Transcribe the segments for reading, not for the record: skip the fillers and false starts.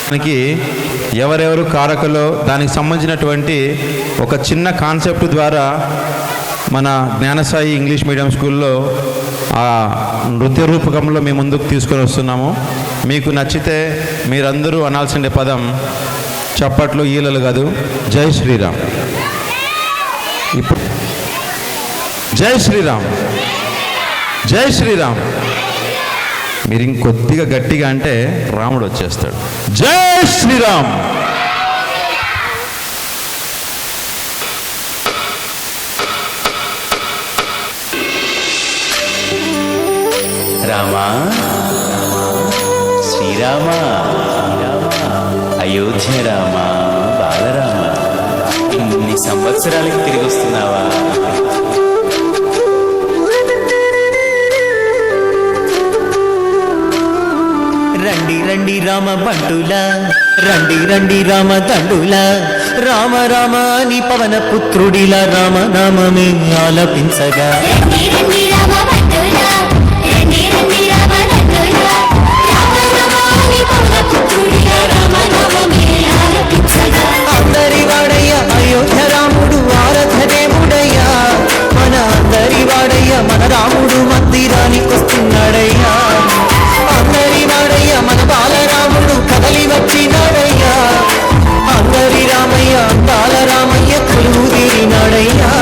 దానికి ఎవరెవరు కారకులో దానికి సంబంధించినటువంటి ఒక చిన్న కాన్సెప్ట్ ద్వారా మన జ్ఞానసాయి ఇంగ్లీష్ మీడియం స్కూల్లో ఆ నృత్య రూపకంలో మేము ముందుకు తీసుకొని వస్తున్నాము. మీకు నచ్చితే మీరందరూ అనాల్సిన పదం చప్పట్లు ఈలలు కాదు, జై శ్రీరామ్. ఇప్పుడు జై శ్రీరామ్, జై శ్రీరామ్. మీరు ఇంకొద్దిగా గట్టిగా అంటే రాముడు వచ్చేస్తాడు. జై శ్రీరామ్. రామా శ్రీరామ అయోధ్య రామ బాలరామ, ఇన్ని సంవత్సరాలకి తిరిగి వస్తున్నావా? రండి రండి రామ బంటులా, రండి రండి రామ దండులా, రామ రామ అని పవన పుత్రుడిలా రామ నామమే ఆలపించగా. అందరి వాడయ్య అయోధ్య రాముడు ఆరాధ్య దేవుడయ్యా, మన అందరి వాడయ్య మన రాముడు మందిరానికి వస్తున్నాడయ్యా. అందరి వాడయ్య మన బాలరాముడు కదలి వచ్చినాడయ్యా, అందరి రామయ్య అందాల రామయ్య కొలువు తీరినాడయ్యా.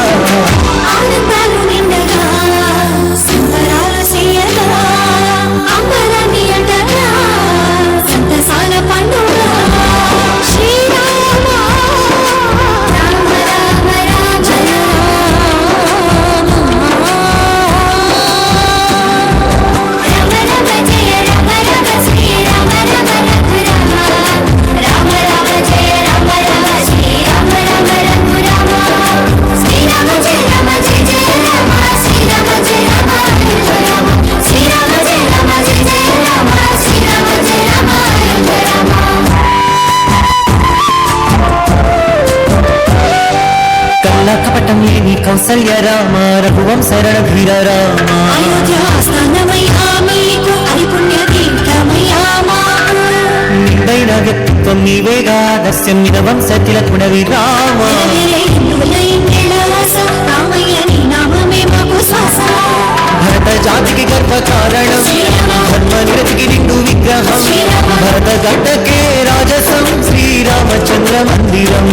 కపటం లేని కౌసల్య రామ, రఘువంశ రణధీర రామ, నిండైన వ్యక్తిత్వం నీవేగా, దస్యం నిన వంశ తిలకుడవి రామ. భరత జాతికి గర్భ కారణం, ధర్మ నిరతికి నిండు విగ్రహం, భరత గడ్డకే రాజసం శ్రీరామచంద్ర మందిరం.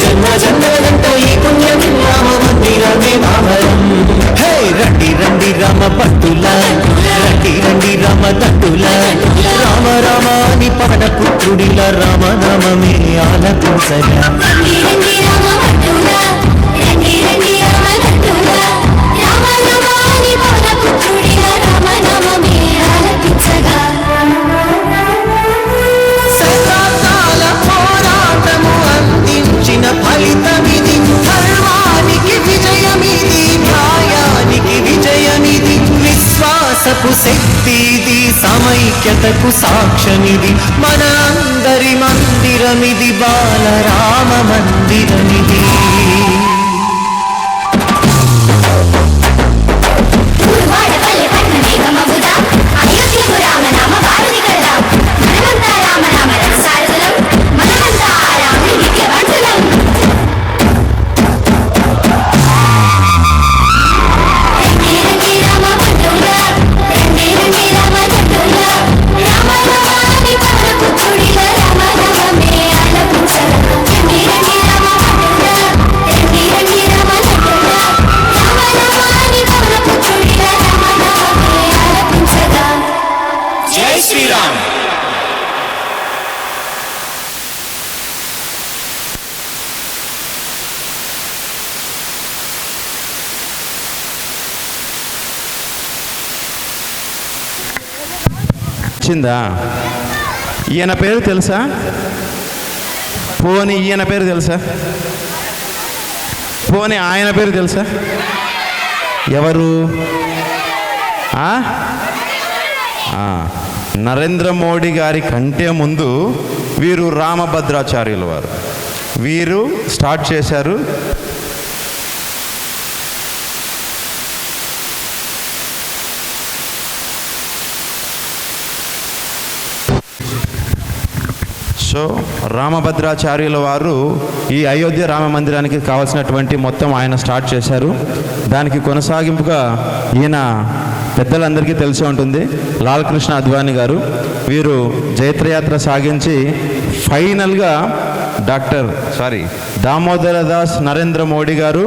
జన్మ జన్మలంట ఈ పుణ్యం రామ మందిరమే మామరం. హే రండి రండి రామ భక్తులా, రండి రండి రామ దండులా, రామ రామ అని పవన పుత్రుడిలా రామ నామమే ఆలపించగా. ఫలితమిది ధర్మానికి విజయమిది, న్యాయానికి విజయమిది, విశ్వాసపు శక్తిది, సమైక్యతకు సాక్ష్యమిది, మన అందరి మందిరమిది, బాలరామ మందిరమిది. వచ్చిందా? ఈయన పేరు తెలుసా? పోనీ ఈయన పేరు తెలుసా? పోనీ ఆయన పేరు తెలుసా? ఎవరు? నరేంద్ర మోడీ గారి కంటే ముందు వీరు రామభద్రాచార్యుల వారు. వీరు స్టార్ట్ చేశారు. సో రామభద్రాచార్యుల వారు ఈ అయోధ్య రామ మందిరానికి కావాల్సినటువంటి మొత్తం ఆయన స్టార్ట్ చేశారు. దానికి కొనసాగింపుగా ఈయన పెద్దలందరికీ తెలిసి ఉంటుంది, లాల్ కృష్ణ అద్వానీ గారు. వీరు జైత్రయాత్ర సాగించి ఫైనల్గా దామోదర దాస్ నరేంద్ర మోడీ గారు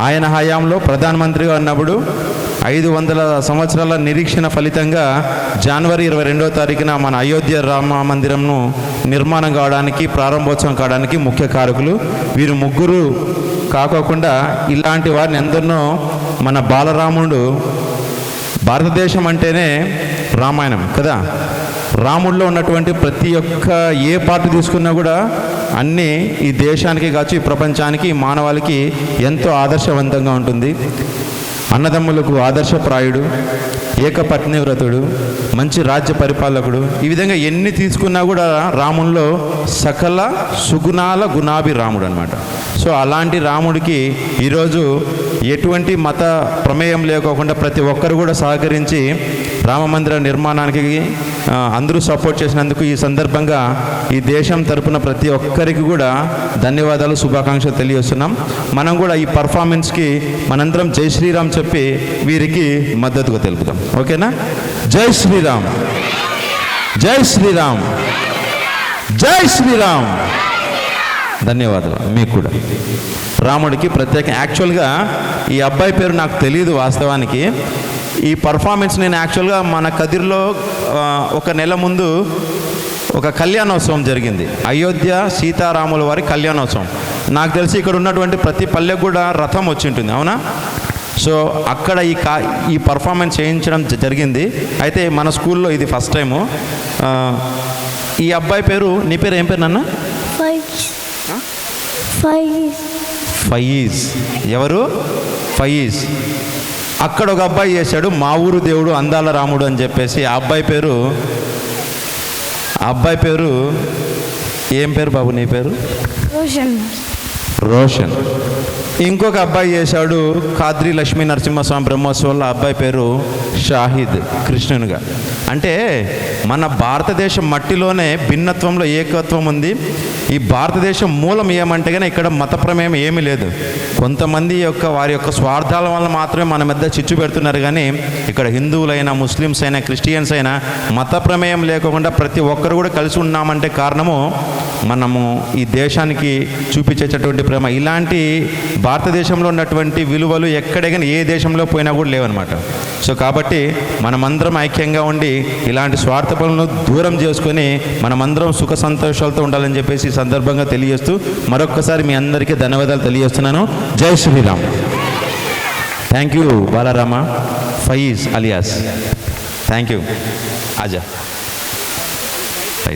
ఆయన హయాంలో ప్రధానమంత్రిగా ఉన్నప్పుడు 500 సంవత్సరాల నిరీక్షణ ఫలితంగా జనవరి 22వ తారీఖున మన అయోధ్య రామ మందిరంను నిర్మాణం కావడానికి, ప్రారంభోత్సవం కావడానికి ముఖ్య కారకులు. వీరు ముగ్గురు కాకోకుండా ఇలాంటి వారిని ఎందరినో మన బాలరాముడు, భారతదేశం అంటేనే రామాయణం కదా, రాముడిలో ఉన్నటువంటి ప్రతి ఒక్క ఏ పార్ట్ తీసుకున్నా కూడా అన్నీ ఈ దేశానికి కావచ్చు, ఈ ప్రపంచానికి, ఈ మానవాళికి ఎంతో ఆదర్శవంతంగా ఉంటుంది. అన్నదమ్ములకు ఆదర్శప్రాయుడు, ఏకపత్ని వ్రతుడు, మంచి రాజ్య పరిపాలకుడు, ఈ విధంగా ఎన్ని తీసుకున్నా కూడా రాముల్లో సకల సుగుణాల గుణాభి రాముడు అనమాట. సో అలాంటి రాముడికి ఈరోజు ఎటువంటి మత ప్రమేయం లేకోకుండా ప్రతి ఒక్కరు కూడా సహకరించి రామమందిర నిర్మాణానికి అందరూ సపోర్ట్ చేసినందుకు ఈ సందర్భంగా ఈ దేశం తరపున ప్రతి ఒక్కరికి కూడా ధన్యవాదాలు, శుభాకాంక్షలు తెలియజేస్తున్నాం. మనం కూడా ఈ పర్ఫార్మెన్స్కి మనందరం జై శ్రీరామ్ చెప్పి వీరికి మద్దతుగా తెలుపుతాం. ఓకేనా? జై శ్రీరామ్, జై శ్రీరామ్, జై శ్రీరామ్. ధన్యవాదాలు మీకు కూడా. రాముడికి ప్రత్యేక యాక్చువల్గా ఈ అబ్బాయి పేరు నాకు తెలియదు వాస్తవానికి. ఈ పర్ఫార్మెన్స్ నేను యాక్చువల్గా మన కదిర్లో ఒక నెల ముందు ఒక కళ్యాణోత్సవం జరిగింది, అయోధ్య సీతారాముల వారి కళ్యాణోత్సవం. నాకు తెలిసి ఇక్కడ ఉన్నటువంటి ప్రతి పల్లెకు కూడా రథం వచ్చి ఉంటుంది, అవునా? సో అక్కడ ఈ పర్ఫార్మెన్స్ చేయించడం జరిగింది. అయితే మన స్కూల్లో ఇది ఫస్ట్ టైము. ఈ అబ్బాయి పేరు, నీ పేరు ఏం పేరు నాన్న? ఫయీజ్. ఎవరు? ఫయీజ్. అక్కడ ఒక అబ్బాయి చేశాడు, మా ఊరు దేవుడు అందాల రాముడు అని చెప్పేసి. ఆ అబ్బాయి పేరు ఏం పేరు బాబు నీ పేరు? రోషన్. ఇంకొక అబ్బాయి చేశాడు కాద్రి లక్ష్మీ నరసింహస్వామి బ్రహ్మోత్సవాల్లో, అబ్బాయి పేరు షాహిద్, కృష్ణునిగా. అంటే మన భారతదేశం మట్టిలోనే భిన్నత్వంలో ఏకత్వం ఉంది. ఈ భారతదేశం మూలం ఏమంటే కానీ ఇక్కడ మత ప్రమేయం ఏమీ లేదు. కొంతమంది వారి యొక్క స్వార్థాల వల్ల మాత్రమే మన మధ్య చిచ్చు పెడుతున్నారు. కానీ ఇక్కడ హిందువులైనా, ముస్లిమ్స్ అయినా, క్రిస్టియన్స్ అయినా మత ప్రమేయం లేకుండా ప్రతి ఒక్కరు కూడా కలిసి ఉన్నామంటే కారణము మనము ఈ దేశానికి చూపించేటటువంటి ప్రేమ. ఇలాంటి భారతదేశంలో ఉన్నటువంటి విలువలు ఎక్కడే కానీ ఏ దేశంలో పోయినా కూడా లేవన్నమాట. సో కాబట్టి మనమందరం ఐక్యంగా ఉండి ఇలాంటి స్వార్థ పనులను దూరం చేసుకొని మనమందరం సుఖ సంతోషాలతో ఉండాలని చెప్పేసి ఈ సందర్భంగా తెలియజేస్తూ మరొక్కసారి మీ అందరికీ ధన్యవాదాలు తెలియజేస్తున్నాను. జై Shriram. Thank you Balarama, Fayeez Alias. Thank you. ఆజా.